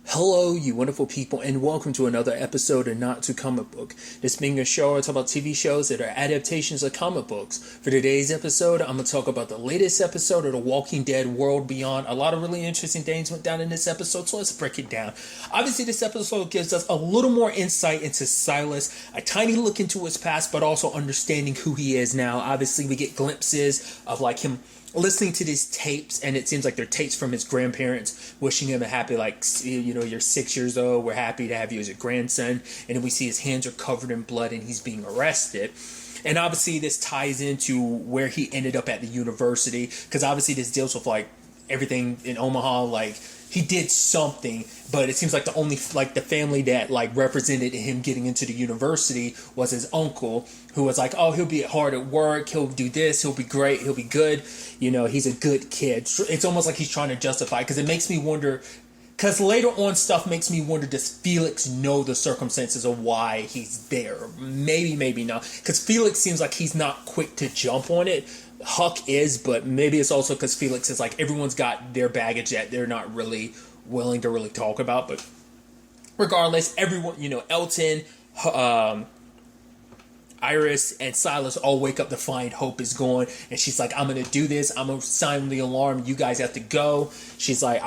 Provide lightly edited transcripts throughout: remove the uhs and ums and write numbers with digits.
Hello, you wonderful people, and welcome to another episode of Not to Comic Book. This being a show I talk about TV shows that are adaptations of comic books. For today's episode, I'm going to talk about the latest episode of The Walking Dead World Beyond. A lot of really interesting things went down in this episode, so let's break it down. Obviously, this episode gives us a little more insight into Silas, a tiny look into his past, but also understanding who he is now. Obviously, we get glimpses of him listening to these tapes, and it seems like they're tapes from his grandparents wishing him a happy, you're 6 years old, we're happy to have you as a grandson. And then we see his hands are covered in blood and he's being arrested. And obviously this ties into where he ended up at the university, because obviously this deals with everything in Omaha. He did something, but it seems like the only the family that represented him getting into the university was his uncle, who was like, oh, he'll be hard at work, he'll do this, he'll be great, he'll be good, he's a good kid. It's almost like he's trying to justify, because it makes me wonder, because later on stuff makes me wonder, does Felix know the circumstances of why he's there? Maybe not, because Felix seems like he's not quick to jump on it. Huck is, but maybe it's also because Felix is everyone's got their baggage that they're not really willing to really talk about. But regardless, everyone, Elton, Iris, and Silas all wake up to find Hope is gone, and she's like, I'm gonna do this, I'm gonna sound the alarm, you guys have to go. She's like,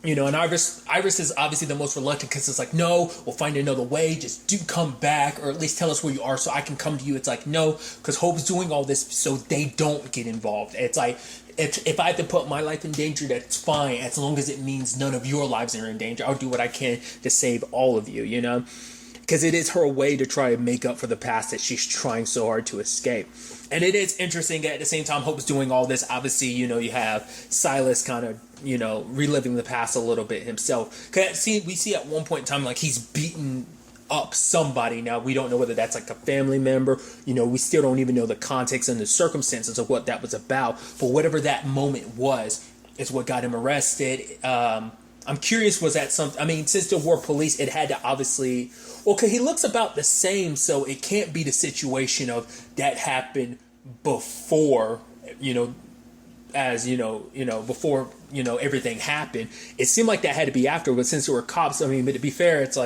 and Iris is obviously the most reluctant, because it's like, no, we'll find another way, just do come back, or at least tell us where you are so I can come to you. It's like, no, because Hope's doing all this so they don't get involved. It's like, if I have to put my life in danger, that's fine, as long as it means none of your lives are in danger. I'll do what I can to save all of you, because it is her way to try to make up for the past that she's trying so hard to escape. And it is interesting that at the same time Hope's doing all this, obviously, you have Silas kind of, reliving the past a little bit himself. Because we see at one point in time, he's beaten up somebody. Now, we don't know whether that's a family member. We still don't even know the context and the circumstances of what that was about. But whatever that moment was, is what got him arrested. I'm curious, was that something? I mean, since there were police, it had to obviously... Well, because he looks about the same, so it can't be the situation of that happened before, before, everything happened. It seemed like that had to be after, but since there were cops, but to be fair, it's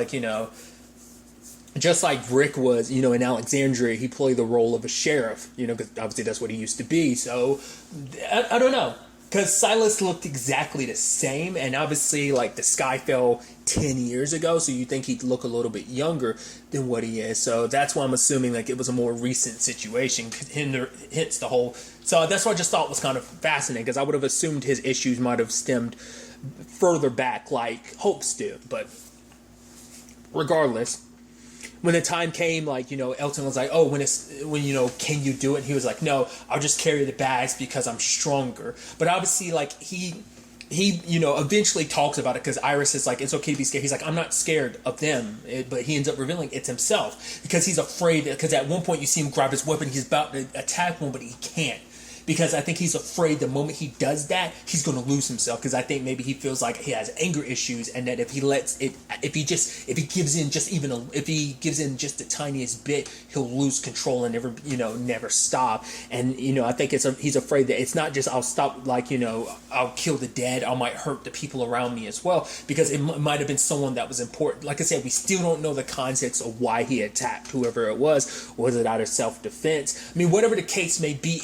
just like Rick was, in Alexandria, he played the role of a sheriff, because obviously that's what he used to be. So, I don't know. Because Silas looked exactly the same, and obviously, the sky fell 10 years ago, so you think he'd look a little bit younger than what he is. So that's why I'm assuming, it was a more recent situation, hence the whole... So that's what I just thought was kind of fascinating, because I would have assumed his issues might have stemmed further back, like Hope's do. But regardless... When the time came, Elton was like, oh, can you do it? And he was like, no, I'll just carry the bags because I'm stronger. But obviously, he eventually talks about it, because Iris is like, it's okay to be scared. He's like, I'm not scared of them. But he ends up revealing it's himself, because he's afraid, because at one point you see him grab his weapon, he's about to attack one, but he can't. Because I think he's afraid the moment he does that, he's going to lose himself. Because I think maybe he feels like he has anger issues, and that if he gives in just the tiniest bit, he'll lose control and never stop. And I think he's afraid that it's not just I'll stop, I'll kill the dead, I might hurt the people around me as well, because it might have been someone that was important. Like I said, we still don't know the context of why he attacked whoever it was. Was it out of self-defense? I mean, whatever the case may be,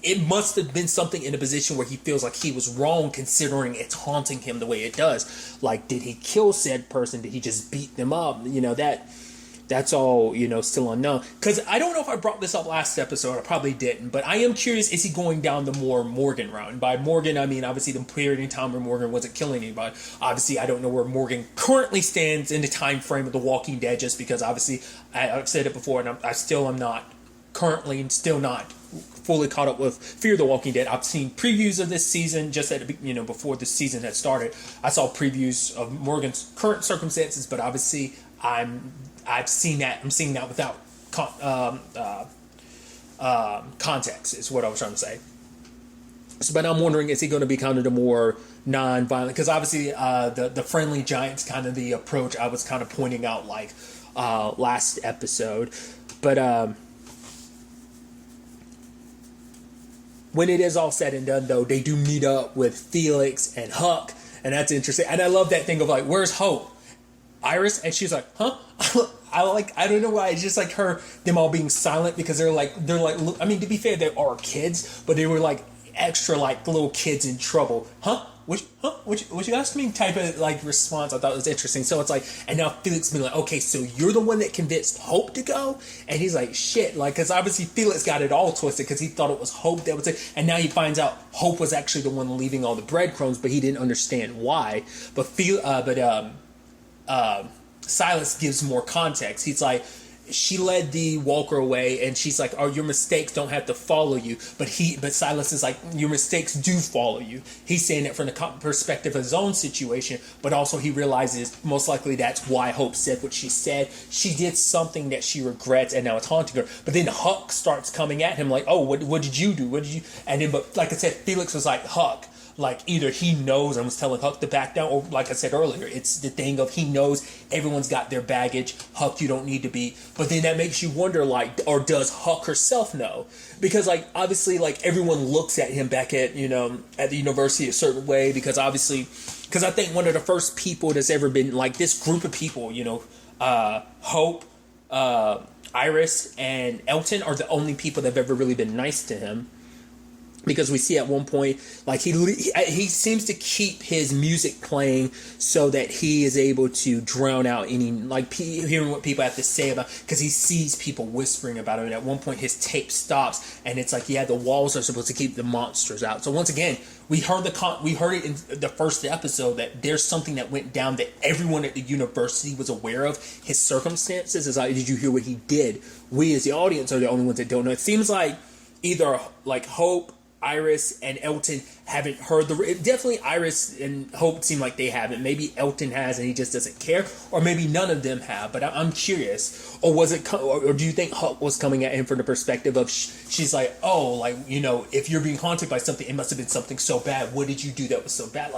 it must have been something in a position where he feels like he was wrong, considering it's haunting him the way it does. Did he kill said person? Did he just beat them up? That's all, still unknown. Because I don't know if I brought this up last episode. I probably didn't. But I am curious, is he going down the more Morgan route? And by Morgan, I mean, obviously, the period in time where Morgan wasn't killing anybody. Obviously, I don't know where Morgan currently stands in the time frame of The Walking Dead, just because, obviously, I've said it before, and I still am not, currently still not fully caught up with Fear the Walking Dead. I've seen previews of this season just at before the season had started. I saw previews of Morgan's current circumstances, but obviously I've seen that. I'm seeing that without context, is what I was trying to say. So, but I'm wondering, is he going to be kind of the more non-violent? Because obviously the friendly giant's kind of the approach I was kind of pointing out last episode. But when it is all said and done, though, they do meet up with Felix and Huck, And that's interesting. And I love that thing of like, where's Hope? Iris? And she's like, huh? I don't know why. It's just like them all being silent because they're like, I mean, to be fair, they are kids, but they were like extra like little kids in trouble. Huh? What you asked me type of like response. I thought it was interesting. So it's like, and now Felix being like, okay, so you're the one that convinced Hope to go? And he's like, shit, like, because obviously Felix got it all twisted because he thought it was Hope that was it. And now he finds out Hope was actually the one leaving all the breadcrumbs, but he didn't understand why. But Silas gives more context. He's like, she led the walker away, and she's like, "Oh, your mistakes don't have to follow you." But Silas is like, "Your mistakes do follow you." He's saying it from the perspective of his own situation, but also he realizes most likely that's why Hope said what she said. She did something that she regrets, and now it's haunting her. But then Huck starts coming at him like, "Oh, what did you do? What did you?" And then, but like I said, Felix was like, "Huck." Like, either he knows and was telling Huck to back down, or like I said earlier, it's the thing of he knows everyone's got their baggage. Huck, you don't need to be. But then that makes you wonder, like, or does Huck herself know? Because, like, obviously, like, everyone looks at him back at, at the university a certain way, because obviously, because I think one of the first people that's ever been, like, this group of people, Hope, Iris, and Elton are the only people that have ever really been nice to him. Because we see at one point, like, he seems to keep his music playing so that he is able to drown out any, like, hearing what people have to say about, because he sees people whispering about him. And at one point, his tape stops, and it's like, yeah, the walls are supposed to keep the monsters out. So once again, we heard it in the first episode that there's something that went down that everyone at the university was aware of. His circumstances. Is like, did you hear what he did? We as the audience are the only ones that don't know. It seems like either like Hope, Iris, and Elton haven't heard definitely Iris and Hope seem like they haven't. Maybe Elton has and he just doesn't care, or maybe none of them have. But I'm curious. Or was it? Or do you think Huck was coming at him from the perspective of she's like, oh, like, if you're being haunted by something, it must have been something so bad. What did you do that was so bad?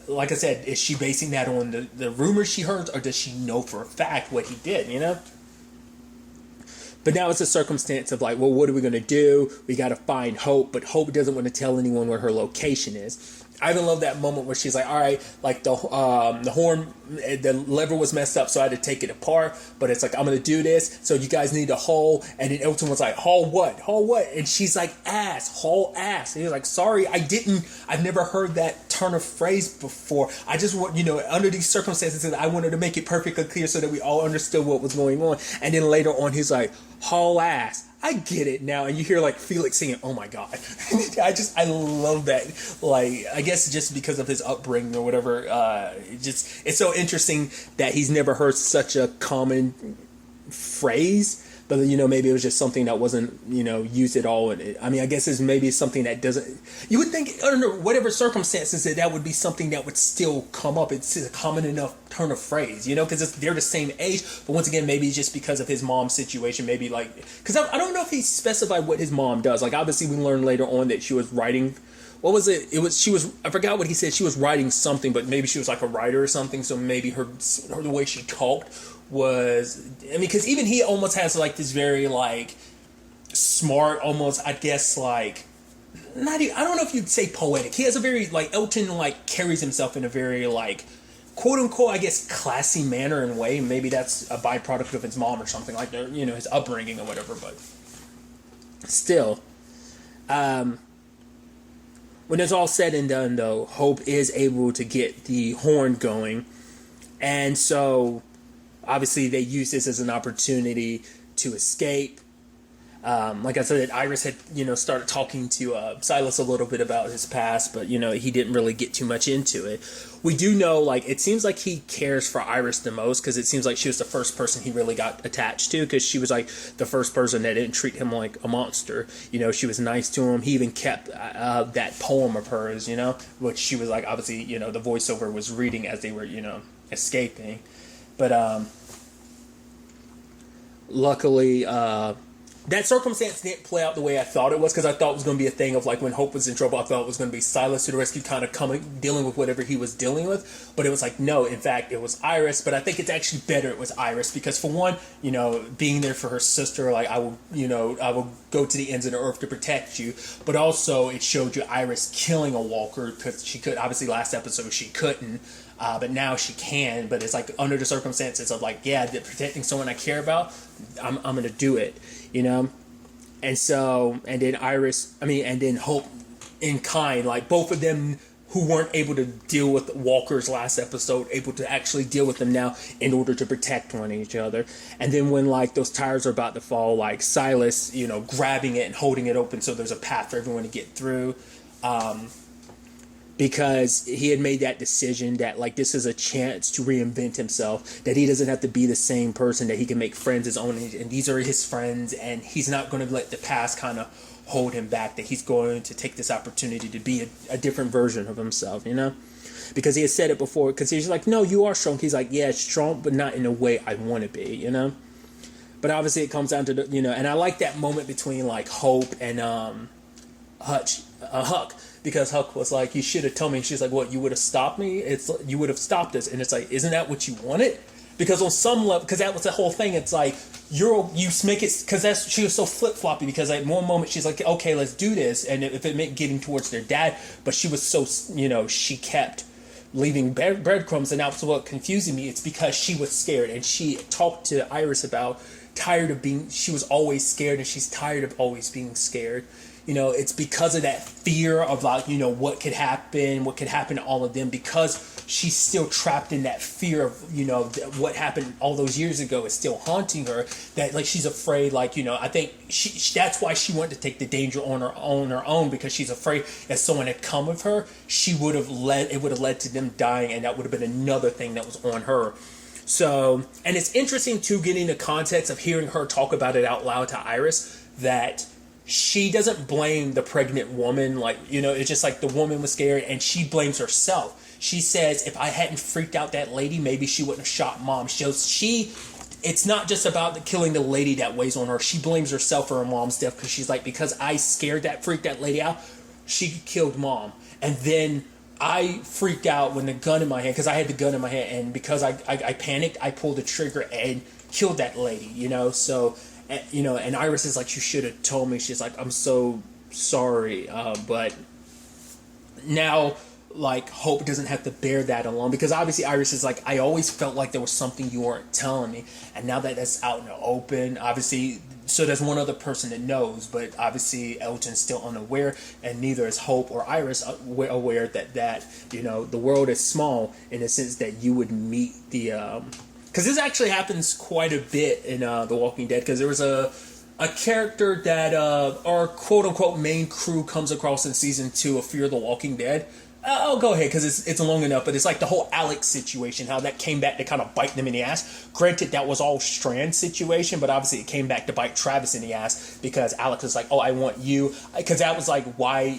Like I said, is she basing that on the rumors she heard, or does she know for a fact what he did? But now it's a circumstance of like, well, what are we going to do? We got to find Hope, but Hope doesn't want to tell anyone where her location is. I even love that moment where she's like, all right, like the horn, the lever was messed up, so I had to take it apart. But it's like, I'm going to do this, so you guys need a haul. And then Elton was like, haul what? Haul what? And she's like, haul ass. And he was like, sorry, I've never heard that turn of phrase before. I just want, under these circumstances, I wanted to make it perfectly clear so that we all understood what was going on. And then later on, he's like, haul ass. I get it now. And you hear like Felix singing, oh my God. I love that. Like, I guess just because of his upbringing or whatever, it's so interesting that he's never heard such a common phrase. But, maybe it was just something that wasn't, used at all. And I guess it's maybe something that doesn't, you would think under whatever circumstances that would be something that would still come up. It's a common enough turn of phrase, because they're the same age. But once again, maybe just because of his mom's situation, maybe like, because I don't know if he specified what his mom does. Like, obviously we learned later on that she was writing, what was it? I forgot what he said. She was writing something, but maybe she was like a writer or something. So maybe the way she talked was, because even he almost has like this very like smart, almost, I guess, like, not even, I don't know if you'd say poetic. He has a very like, Elton like carries himself in a very like, quote unquote, I guess, classy manner and way. Maybe that's a byproduct of his mom or something like that, his upbringing or whatever. But still, when it's all said and done, though, Hope is able to get the horn going, and so obviously they use this as an opportunity to escape. Like I said, Iris had, started talking to Silas a little bit about his past, but, he didn't really get too much into it. We do know, like, it seems like he cares for Iris the most, because it seems like she was the first person he really got attached to, because she was, like, the first person that didn't treat him like a monster. She was nice to him. He even kept that poem of hers, which she was, like, obviously, the voiceover was reading as they were, escaping. But, luckily, that circumstance didn't play out the way I thought it was, because I thought it was going to be a thing of like when Hope was in trouble, I thought it was going to be Silas to the rescue, kind of coming, dealing with whatever he was dealing with. But it was like, no, in fact, it was Iris. But I think it's actually better it was Iris, because for one, being there for her sister, like I will go to the ends of the earth to protect you. But also it showed you Iris killing a walker, because she could, obviously last episode she couldn't. But now she can. But it's like under the circumstances of like, yeah, protecting someone I care about, I'm going to do it, And so, and then Hope and Kind, like both of them who weren't able to deal with walkers last episode, able to actually deal with them now in order to protect one each other. And then when like those tires are about to fall, like Silas, grabbing it and holding it open so there's a path for everyone to get through. Because he had made that decision that like this is a chance to reinvent himself, that he doesn't have to be the same person, that he can make friends his own, and these are his friends, and he's not going to let the past kind of hold him back, that he's going to take this opportunity to be a different version of himself, because he had said it before, because he's like, no, you are strong. He's like, yeah, strong, but not in the way I want to be, but obviously it comes down to the, and I like that moment between like Hope and Huck, because Huck was like, you should have told me. And she's like, what, you would have stopped me? You would have stopped us. And it's like, isn't that what you wanted? Because on some level, because that was the whole thing. It's like, you make it, because she was so flip-floppy, because like one moment she's like, okay, let's do this. And if it meant getting towards their dad, but she was so, she kept leaving breadcrumbs. And that was what confusing me. It's because she was scared. And she talked to Iris about she was always scared, and she's tired of always being scared. It's because of that fear of like, what could happen to all of them, because she's still trapped in that fear of, what happened all those years ago is still haunting her, that like she's afraid, like, I think that's why she wanted to take the danger on her own, because she's afraid if someone had come with her, it would have led to them dying, and that would have been another thing that was on her. So, and it's interesting too, getting the context of hearing her talk about it out loud to Iris, that she doesn't blame the pregnant woman. Like, it's just like the woman was scared and she blames herself. She says, if I hadn't freaked out that lady, maybe she wouldn't have shot Mom. It's not just about killing the lady that weighs on her. She blames herself for her mom's death, because she's like, because I freaked that lady out, she killed Mom. And then I freaked out when the gun in my hand, because I had the gun in my hand, and because I panicked, I pulled the trigger and killed that lady, so, and Iris is like, you should have told me. She's like, I'm so sorry, but now, like, Hope doesn't have to bear that alone, because obviously Iris is like, I always felt like there was something you weren't telling me, and now that that's out in the open, obviously, so there's one other person that knows, but obviously Elton's still unaware, and neither is Hope or Iris aware that the world is small, in the sense that you would meet the because this actually happens quite a bit in The Walking Dead, because there was a character that our quote-unquote main crew comes across in season 2 of Fear the Walking Dead. I'll go ahead, because it's long enough, but it's like the whole Alex situation, how that came back to kind of bite them in the ass. Granted, that was all Strand's situation, but obviously it came back to bite Travis in the ass, because Alex was like, oh, I want you, because that was like why,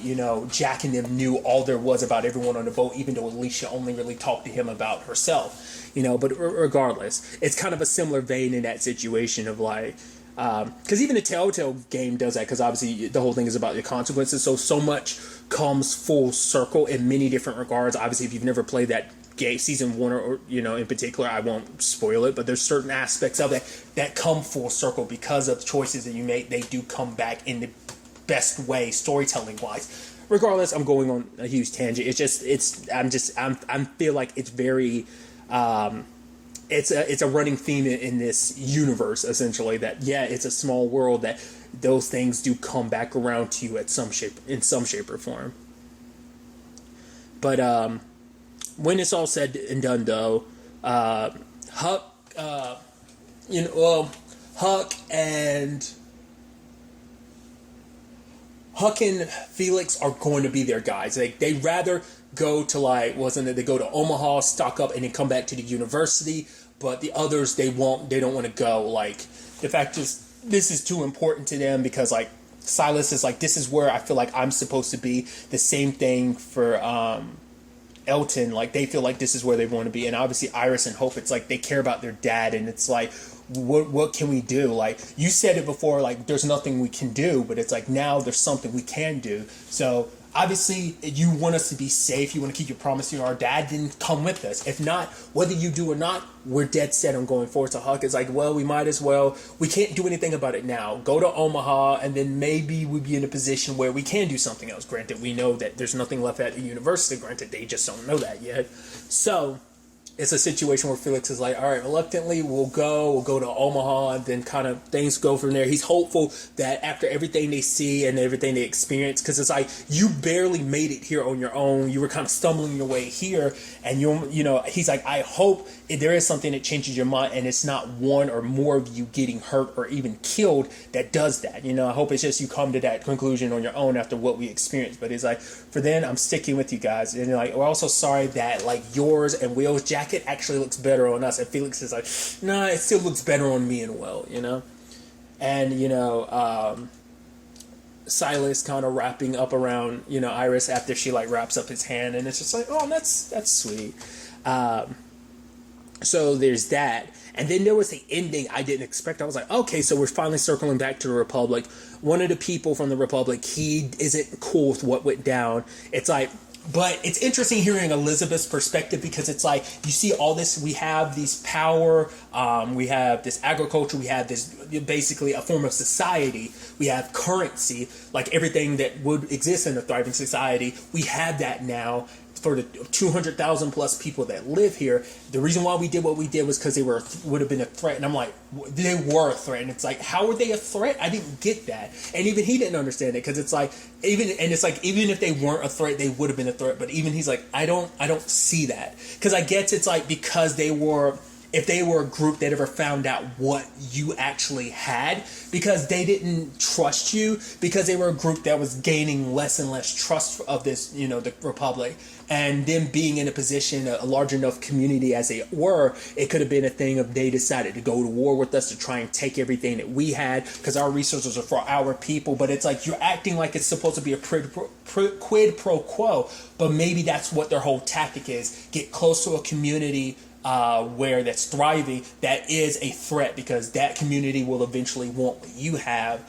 Jack and them knew all there was about everyone on the boat, even though Alicia only really talked to him about herself, but regardless, it's kind of a similar vein in that situation of like, because even the Telltale game does that, because obviously the whole thing is about the consequences, so much comes full circle in many different regards. Obviously, if you've never played that game, season 1 or in particular, I won't spoil it, but there's certain aspects of that come full circle because of choices that you make. They do come back in the best way, storytelling wise. Regardless, I'm going on a huge tangent. I feel like it's very it's a running theme in this universe, essentially, that it's a small world, that those things do come back around to you in some shape or form. But when it's all said and done, though, Huck and Felix are going to be their guys. They rather go to they go to Omaha, stock up, and then come back to the university. But the others, they don't want to go. Like, the fact is, this is too important to them, because like Silas is like, this is where I feel like I'm supposed to be. The same thing for Elton, like they feel like this is where they want to be, and obviously Iris and Hope, it's like they care about their dad, and it's like, what can we do? Like you said it before, like there's nothing we can do, but it's like now there's something we can do. So obviously you want us to be safe, you want to keep your promise. You know, our dad didn't come with us. If not, whether you do or not, we're dead set on going forward. So Huck is like, well, we might as well, we can't do anything about it now, go to Omaha, and then maybe we'll be in a position where we can do something else. Granted, we know that there's nothing left at the university, granted they just don't know that yet. So it's a situation where Felix is like, all right, reluctantly, we'll go to Omaha, and then kind of things go from there. He's hopeful that after everything they see and everything they experience, because it's like, you barely made it here on your own. You were kind of stumbling your way here, and you know, he's like, I hope there is something that changes your mind, and it's not one or more of you getting hurt or even killed that does that. You know, I hope it's just you come to that conclusion on your own after what we experienced. But it's like, for then, I'm sticking with you guys. And like, we're also sorry that like yours and Will's jacket actually looks better on us. And Felix is like, nah, it still looks better on me and Will, you know? And, you know, Silas kind of wrapping up around, you know, Iris after she like wraps up his hand, and it's just like, oh, that's sweet. So there's that. And then there was the ending I didn't expect. I was like, okay, so we're finally circling back to the Republic. One of the people from the Republic, he isn't cool with what went down. It's like, but it's interesting hearing Elizabeth's perspective, because it's like, you see all this, we have these power, we have this agriculture, we have this basically a form of society, we have currency, like everything that would exist in a thriving society, we have that now. For the 200,000 plus people that live here, the reason why we did what we did was because they would have been a threat. And I'm like, they were a threat. And it's like, how were they a threat? I didn't get that. And even he didn't understand it, because it's like, even if they weren't a threat, they would have been a threat. But even he's like, I don't see that, because I guess it's like, because if they were a group that ever found out what you actually had, because they didn't trust you, because they were a group that was gaining less and less trust of this, you know, the Republic, and them being in a position, a large enough community as they were, it could have been a thing of they decided to go to war with us to try and take everything that we had, because our resources are for our people. But it's like, you're acting like it's supposed to be a quid pro quo, but maybe that's what their whole tactic is: get close to a community where that's thriving, that is a threat, because that community will eventually want what you have.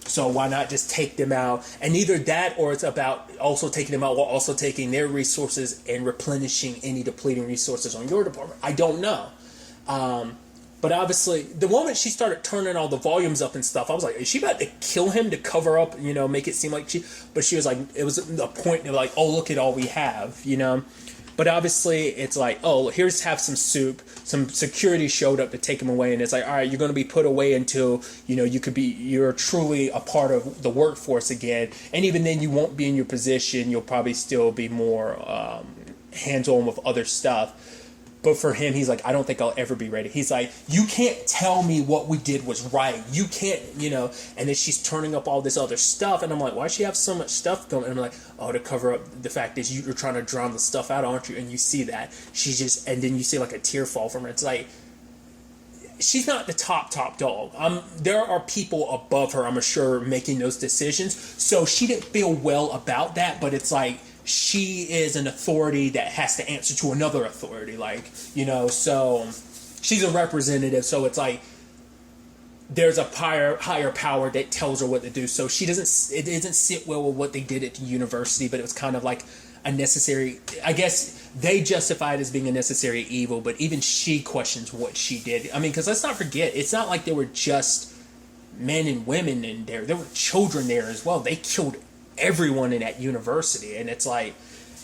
So why not just take them out? And either that, or it's about also taking them out while also taking their resources and replenishing any depleting resources on your department. I don't know. But obviously, the moment she started turning all the volumes up and stuff, I was like, is she about to kill him to cover up, you know, make it seem like she... But she was like, it was a point of like, oh, look at all we have, you know? But obviously, it's like, oh, here's have some soup. Some security showed up to take him away, and it's like, all right, you're going to be put away until, you know, you're truly a part of the workforce again. And even then, you won't be in your position. You'll probably still be more hands-on with other stuff. But for him, he's like, I don't think I'll ever be ready. He's like, you can't tell me what we did was right. You can't, you know. And then she's turning up all this other stuff. And I'm like, why does she have so much stuff going? And I'm like, oh, to cover up the fact that you're trying to drown the stuff out, aren't you? And you see that. And then you see like a tear fall from her. It's like, she's not the top dog. There are people above her, I'm sure, making those decisions. So she didn't feel well about that. But it's like, she is an authority that has to answer to another authority, like, you know, so she's a representative, so it's like there's a higher power that tells her what to do. So it doesn't sit well with what they did at the university, but it was kind of like a necessary, I guess they justify it as being a necessary evil, but even she questions what she did. I mean, because let's not forget, it's not like there were just men and women in there. There were children there as well. They killed everyone in that university, and it's like,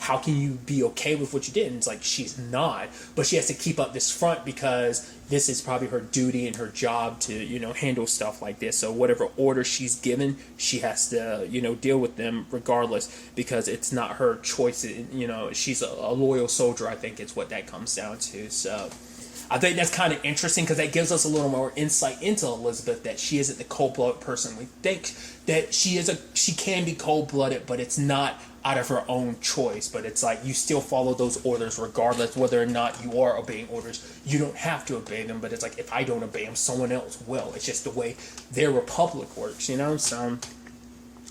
how can you be okay with what you did? And it's like, she's not, but she has to keep up this front because this is probably her duty and her job to, you know, handle stuff like this. So whatever order she's given, she has to, you know, deal with them regardless, because it's not her choice. You know, she's a loyal soldier, I think is what that comes down to. So I think that's kind of interesting, because that gives us a little more insight into Elizabeth, that she isn't the cold-blooded person we think. That she can be cold-blooded, but it's not out of her own choice. But it's like, you still follow those orders regardless, whether or not you are obeying orders. You don't have to obey them, but it's like, if I don't obey them, someone else will. It's just the way their republic works, you know? So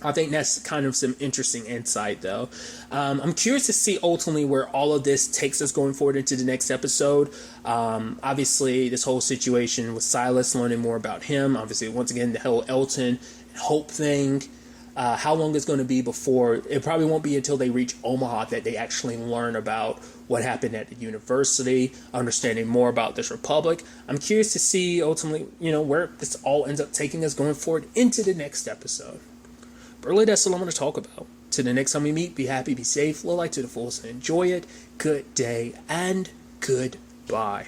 I think that's kind of some interesting insight, though. I'm curious to see ultimately where all of this takes us going forward into the next episode. Obviously, this whole situation with Silas, learning more about him. Obviously, once again, the whole Elton and Hope thing. How long it's going to be before, it probably won't be until they reach Omaha that they actually learn about what happened at the university, understanding more about this republic. I'm curious to see ultimately, where this all ends up taking us going forward into the next episode. But really, that's all I'm going to talk about. Till the next time we meet, be happy, be safe, live life to the fullest, and enjoy it. Good day and goodbye.